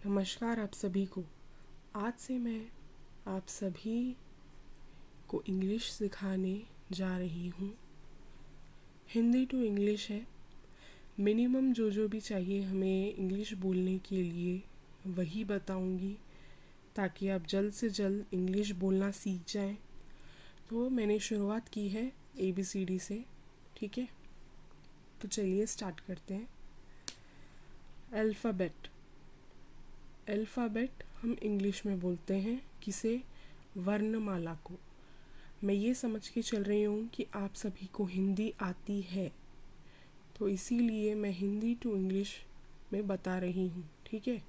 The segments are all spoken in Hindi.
नमस्कार आप सभी को। आज से मैं आप सभी को इंग्लिश सिखाने जा रही हूँ। हिंदी टू इंग्लिश है। मिनिमम जो भी चाहिए हमें इंग्लिश बोलने के लिए वही बताऊँगी, ताकि आप जल्द से जल्द इंग्लिश बोलना सीख जाएं। तो मैंने शुरुआत की है ABCD से, ठीक है। तो चलिए स्टार्ट करते हैं। अल्फ़ाबेट। अल्फ़ाबेट हम इंग्लिश में बोलते हैं किसे? वर्णमाला को। मैं ये समझ के चल रही हूँ कि आप सभी को हिंदी आती है, तो इसीलिए मैं हिंदी टू इंग्लिश में बता रही हूँ, ठीक है।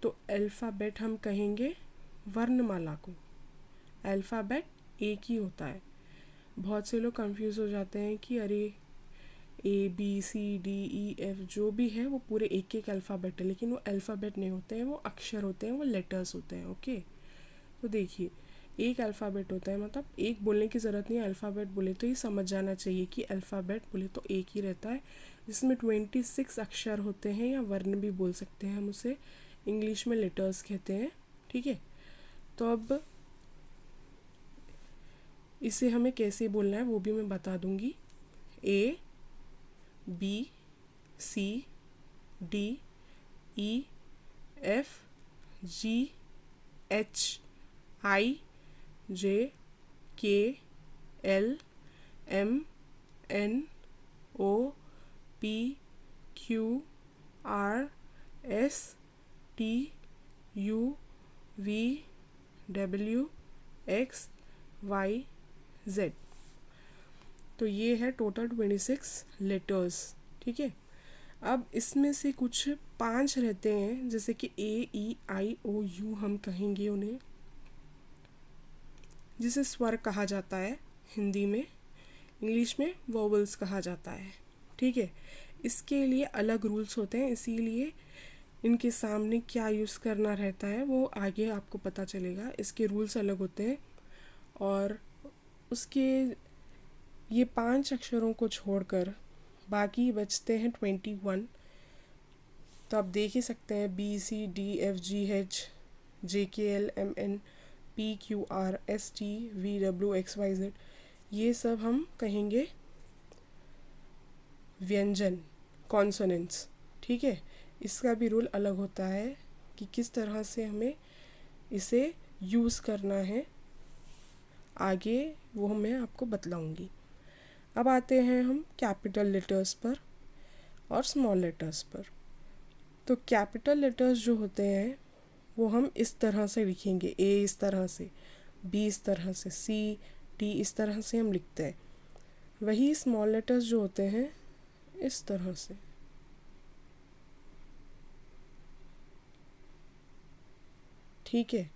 तो अल्फ़ाबेट हम कहेंगे वर्णमाला को। अल्फ़ाबेट एक ही होता है। बहुत से लोग कंफ्यूज हो जाते हैं कि अरे ABCDEF जो भी है वो पूरे एक एक अल्फ़ाबेट है, लेकिन वो अल्फ़ाबेट नहीं होते हैं, वो अक्षर होते हैं, वो लेटर्स होते हैं। ओके, तो देखिए एक अल्फ़ाबेट होता है, मतलब एक बोलने की ज़रूरत नहीं है। अल्फ़ाबेट बोले तो ये समझ जाना चाहिए कि अल्फ़ाबेट बोले तो एक ही रहता है, जिसमें 26 अक्षर होते हैं, या वर्ण भी बोल सकते हैं हम उसे। इंग्लिश में लेटर्स कहते हैं, ठीक है। तो अब इसे हमें कैसे बोलना है वो भी मैं बता दूंगी। ABCDEFGHIJKLMNOPQRSTUVWXYZ। तो ये है टोटल 26 लेटर्स, ठीक है। अब इसमें से कुछ 5 रहते हैं, जैसे कि AEIOU हम कहेंगे उन्हें, जिसे स्वर कहा जाता है हिंदी में। इंग्लिश में वोवेल्स कहा जाता है, ठीक है। इसके लिए अलग रूल्स होते हैं, इसीलिए इनके सामने क्या यूज़ करना रहता है वो आगे आपको पता चलेगा। इसके रूल्स अलग होते हैं, और उसके ये 5 अक्षरों को छोड़कर बाकी बचते हैं 21। तो आप देख ही सकते हैं BCDFGHJKLMNPQRSTVWXYZ। ये सब हम कहेंगे व्यंजन, कॉन्सोनेंट्स, ठीक है। इसका भी रूल अलग होता है कि किस तरह से हमें इसे यूज़ करना है, आगे वो मैं आपको बतलाऊंगी। अब आते हैं हम कैपिटल लेटर्स पर और स्मॉल लेटर्स पर। तो कैपिटल लेटर्स जो होते हैं वो हम इस तरह से लिखेंगे, A इस तरह से, B इस तरह से, C D इस तरह से हम लिखते हैं। वही स्मॉल लेटर्स जो होते हैं इस तरह से, ठीक है।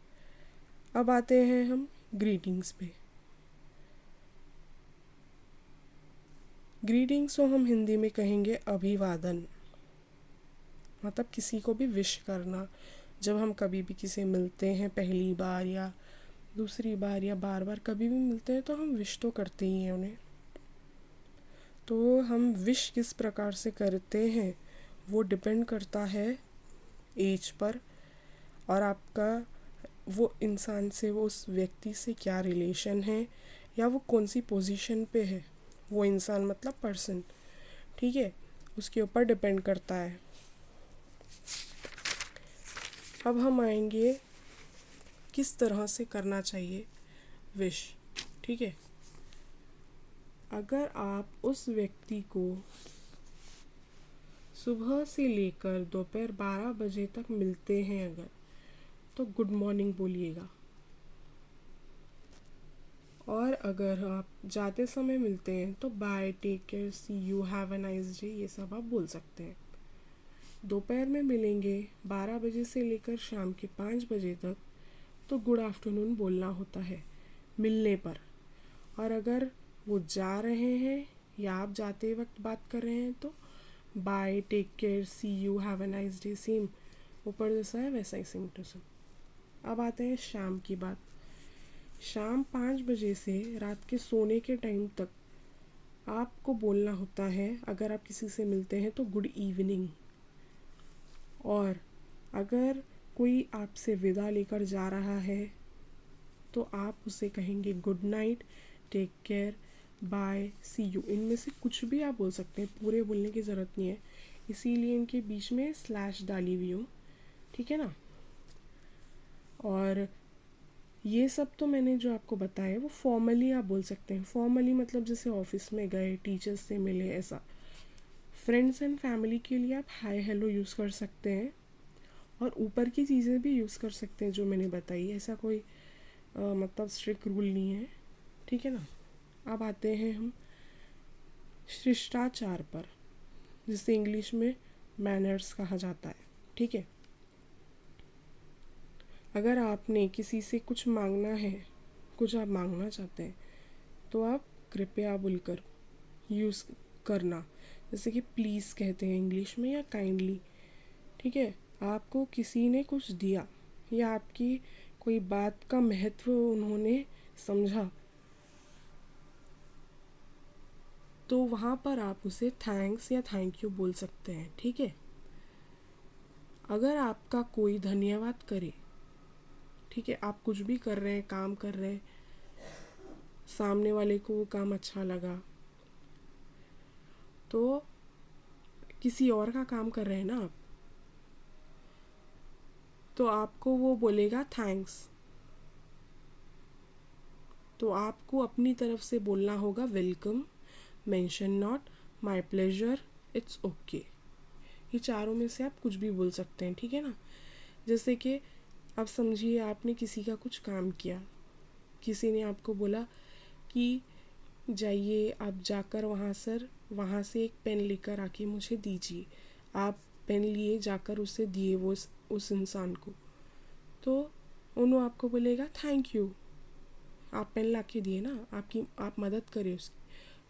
अब आते हैं हम ग्रीटिंग्स पे। ग्रीटिंग्स को हम हिंदी में कहेंगे अभिवादन, मतलब किसी को भी विश करना। जब हम कभी भी किसी मिलते हैं, पहली बार या दूसरी बार या बार बार कभी भी मिलते हैं, तो हम विश तो करते ही हैं उन्हें। तो हम विश किस प्रकार से करते हैं वो डिपेंड करता है एज पर, और आपका वो इंसान से, वो उस व्यक्ति से क्या रिलेशन है, या वो कौन सी पोजीशन पे है वो इंसान, मतलब पर्सन, ठीक है। उसके ऊपर डिपेंड करता है। अब हम आएंगे किस तरह से करना चाहिए विश, ठीक है। अगर आप उस व्यक्ति को सुबह से लेकर दोपहर 12 बजे तक मिलते हैं अगर, तो गुड मॉर्निंग बोलिएगा। और अगर आप जाते समय मिलते हैं तो bye, take care, see you, have a nice day, ये सब आप बोल सकते हैं। दोपहर में मिलेंगे 12 बजे से लेकर शाम के 5 बजे तक, तो गुड आफ्टरनून बोलना होता है मिलने पर। और अगर वो जा रहे हैं या आप जाते वक्त बात कर रहे हैं तो bye, take care, see you, have a nice day, same ऊपर जैसा है वैसा ही सेम टू सेम। अब आते हैं शाम की बात। शाम 5 बजे से रात के सोने के टाइम तक आपको बोलना होता है, अगर आप किसी से मिलते हैं तो गुड इवनिंग। और अगर कोई आपसे विदा लेकर जा रहा है तो आप उसे कहेंगे good night, take care, bye, see you. इनमें से कुछ भी आप बोल सकते हैं, पूरे बोलने की ज़रूरत नहीं है, इसीलिए इनके बीच में स्लैश डाली हुई हूँ, ठीक है ना। और ये सब तो मैंने जो आपको बताया वो फॉर्मली आप बोल सकते हैं। फॉर्मली मतलब जैसे ऑफिस में गए, टीचर्स से मिले, ऐसा। फ्रेंड्स एंड फैमिली के लिए आप हाय हेलो यूज़ कर सकते हैं, और ऊपर की चीज़ें भी यूज़ कर सकते हैं जो मैंने बताई। ऐसा कोई मतलब स्ट्रिक्ट रूल नहीं है, ठीक है ना। अब आते हैं हम शिष्टाचार पर, जिसे इंग्लिश में मैनर्स कहा जाता है, ठीक है। अगर आपने किसी से कुछ मांगना है, कुछ आप मांगना चाहते हैं, तो आप कृपया बोलकर यूज़ करना, जैसे कि प्लीज़ कहते हैं इंग्लिश में, या काइंडली, ठीक है। आपको किसी ने कुछ दिया या आपकी कोई बात का महत्व उन्होंने समझा, तो वहाँ पर आप उसे थैंक्स या थैंक यू बोल सकते हैं, ठीक है। अगर आपका कोई धन्यवाद करे, ठीक है, आप कुछ भी कर रहे हैं, काम कर रहे हैं, सामने वाले को वो काम अच्छा लगा, तो किसी और का काम कर रहे हैं ना आप, तो आपको वो बोलेगा थैंक्स। तो आपको अपनी तरफ से बोलना होगा welcome, mention not, my pleasure, it's okay. ये चारों में से आप कुछ भी बोल सकते हैं, ठीक है ना। जैसे कि आप समझिए आपने किसी का कुछ काम किया, किसी ने आपको बोला कि जाइए आप जाकर वहाँ से एक पेन लेकर आके मुझे दीजिए। आप पेन लिए जाकर उसे दिए वो उस इंसान को, तो उन्होंने आपको बोलेगा थैंक यू, आप पेन ला के दिए ना, आप मदद करें उसकी।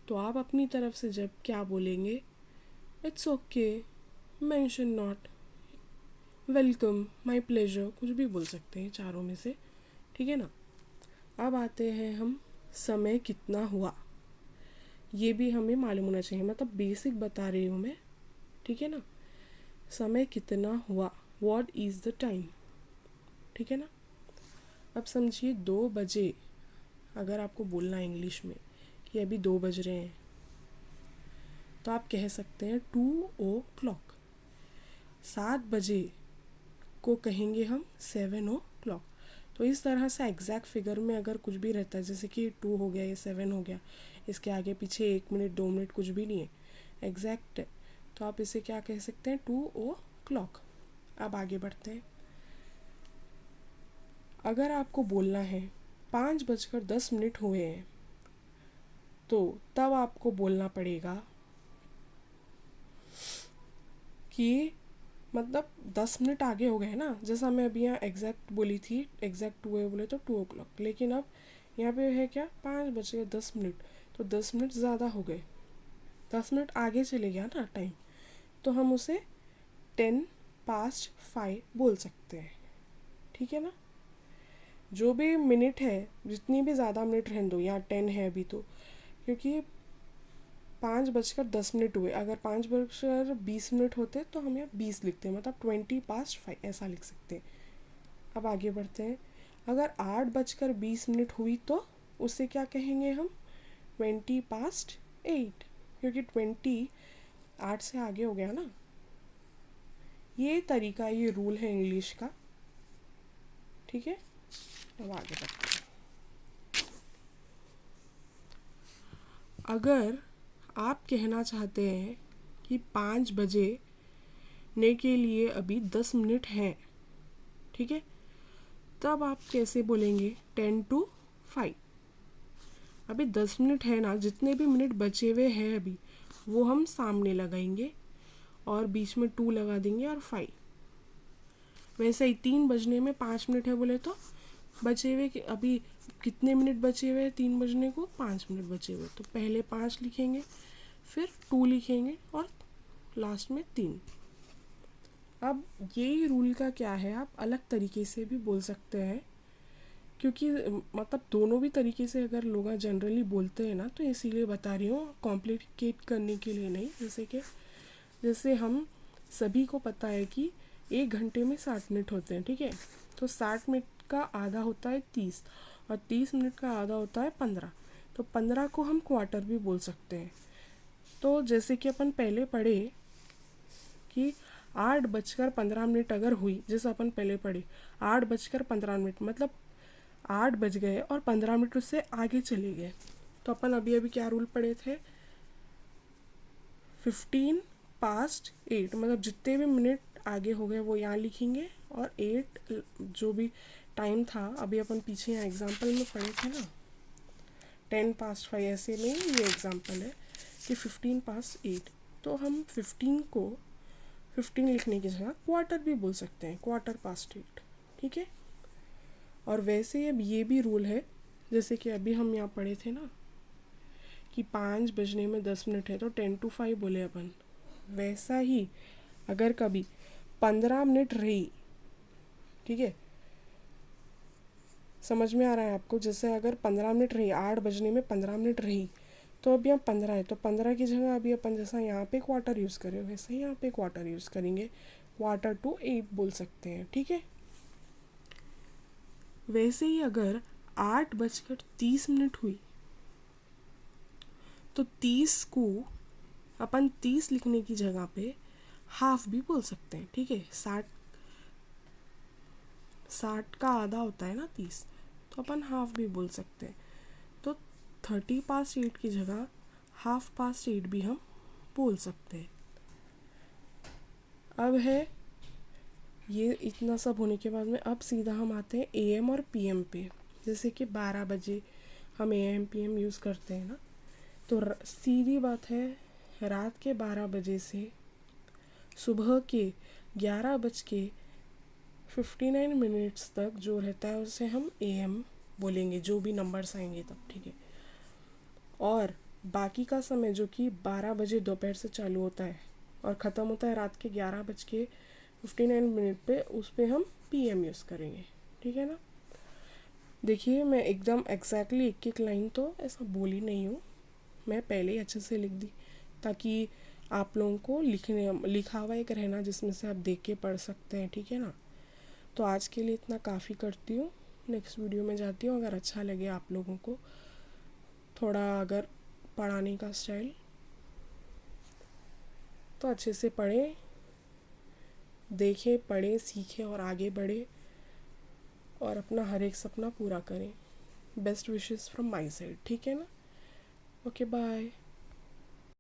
तो आप अपनी तरफ से जब क्या बोलेंगे, it's okay, mention not, welcome, my pleasure, कुछ भी बोल सकते हैं चारों में से, ठीक है ना। अब आते हैं हम समय कितना हुआ, ये भी हमें मालूम होना चाहिए, मतलब बेसिक बता रही हूँ मैं, ठीक है ना। समय कितना हुआ, व्हाट इज़ द टाइम, ठीक है ना। अब समझिए 2 बजे, अगर आपको बोलना है इंग्लिश में कि अभी 2 बज रहे हैं, तो आप कह सकते हैं 2 o'clock। 7 बजे को कहेंगे हम 7 o'clock। तो इस तरह से एग्जैक्ट फिगर में अगर कुछ भी रहता है, जैसे कि 2 हो गया या 7 हो गया, इसके आगे पीछे 1 मिनट 2 मिनट कुछ भी नहीं है, एग्जैक्ट है, तो आप इसे क्या कह सकते हैं, 2 o'clock। अब आगे बढ़ते हैं। अगर आपको बोलना है 5:10 हुए हैं, तो तब आपको बोलना पड़ेगा कि मतलब 10 मिनट आगे हो गए ना, जैसा मैं अभी यहाँ एग्जैक्ट बोली थी, एग्जैक्ट 2 बोले तो 2 o'clock, लेकिन अब यहाँ पे है क्या, 5:10, तो 10 मिनट ज़्यादा हो गए, 10 मिनट आगे चले गया ना टाइम, तो हम उसे 5:10 बोल सकते हैं, ठीक है ना। जो भी मिनट है, जितनी भी ज़्यादा मिनट रहने दो, यहाँ 10 है अभी तो, क्योंकि 5:10 हुए, अगर 5:20 होते तो हम यहाँ 20 लिखते हैं, मतलब 5:20 ऐसा लिख सकते हैं। अब आगे बढ़ते हैं। अगर 8:20 हुई तो उससे क्या कहेंगे हम, 8:20, क्योंकि 8 से आगे हो गया ना। ये तरीका, ये रूल है इंग्लिश का, ठीक है। अब आगे बढ़ते हैं। अगर आप कहना चाहते हैं कि 5 बजे ने के लिए अभी 10 मिनट हैं, ठीक है, तब आप कैसे बोलेंगे, 10 to 5। अभी 10 मिनट है ना, जितने भी मिनट बचे हुए हैं अभी, वो हम सामने लगाएंगे और बीच में 2 लगा देंगे और 5। वैसे ही 3 बजने में 5 मिनट है बोले तो बचे हुए अभी कितने मिनट बचे हुए हैं, 3 बजने को 5 मिनट बचे हुए, तो पहले 5 लिखेंगे, फिर 2 लिखेंगे और लास्ट में 3। अब यही रूल का क्या है, आप अलग तरीके से भी बोल सकते हैं, क्योंकि मतलब दोनों भी तरीके से अगर लोग जनरली बोलते हैं ना, तो इसीलिए बता रही हूँ, कॉम्प्लिकेट करने के लिए नहीं। जैसे हम सभी को पता है कि एक घंटे में 60 मिनट होते हैं, ठीक है। तो 60 मिनट का आधा होता है 30, और 30 मिनट का आधा होता है 15। तो 15 को हम क्वार्टर भी बोल सकते हैं। तो जैसे कि अपन पहले पढ़े कि 8:15 अगर हुई, जैसे अपन पहले पढ़े 8:15 मतलब 8 बज गए और 15 मिनट उससे आगे चले गए। तो अपन अभी अभी क्या रूल पढ़े थे, 15 past 8, मतलब जितने भी मिनट आगे हो गए वो यहाँ लिखेंगे, और 8 जो भी टाइम था अभी अपन पीछे यहाँ एग्जाम्पल में पढ़े थे ना 10 past 5, ऐसे में ये एग्जाम्पल है कि 15 past 8। तो हम 15 को 15 लिखने की जगह क्वार्टर भी बोल सकते हैं, क्वार्टर past 8, ठीक है। और वैसे अब ये भी रूल है, जैसे कि अभी हम यहाँ पढ़े थे ना कि 5 बजने में 10 मिनट है, तो 10 to 5 बोले अपन। वैसा ही अगर कभी 15 मिनट रही, ठीक है, समझ में आ रहा है आपको, जैसे अगर 15 मिनट रही, 8 बजने में 15 मिनट रही, तो अभी यहाँ 15 है, तो 15 की जगह अभी अपन जैसा यहाँ पे क्वार्टर यूज़ करें वैसे ही यहाँ पे क्वार्टर यूज़ करेंगे, Quarter to 8 बोल सकते हैं, ठीक है। वैसे ही अगर 8:30 हुई, तो 30 को अपन 30 लिखने की जगह पे हाफ भी बोल सकते हैं, ठीक है। 60 का आधा होता है ना 30, तो अपन हाफ भी बोल सकते हैं। तो 30 past 8 की जगह ½ past 8 भी हम बोल सकते हैं। अब है ये इतना सब होने के बाद में अब सीधा हम आते हैं AM और PM पे। जैसे कि 12 बजे हम AM PM यूज़ करते हैं ना, तो सीधी बात है, रात के 12 बजे से सुबह के 11:59 तक जो रहता है उसे हम AM बोलेंगे, जो भी नंबर्स आएंगे तब, ठीक है। और बाकी का समय जो कि 12 बजे दोपहर से चालू होता है और ख़त्म होता है रात के 11:59 पे, उस पर हम PM यूज़ करेंगे, ठीक है ना। देखिए मैं एकदम एग्जैक्टली एक एक लाइन तो ऐसा बोली नहीं हूँ, मैं पहले ही अच्छे से लिख दी ताकि आप लोगों को लिखा हुआ एक रहना जिसमें से आप देख के पढ़ सकते हैं, ठीक है ना। तो आज के लिए इतना काफ़ी करती हूँ, नेक्स्ट वीडियो में जाती हूँ। अगर अच्छा लगे आप लोगों को थोड़ा अगर पढ़ाने का स्टाइल, तो अच्छे से पढ़ें, देखें, पढ़ें, सीखें और आगे बढ़े और अपना हर एक सपना पूरा करें। Best wishes from my side, ठीक है ना। Okay bye.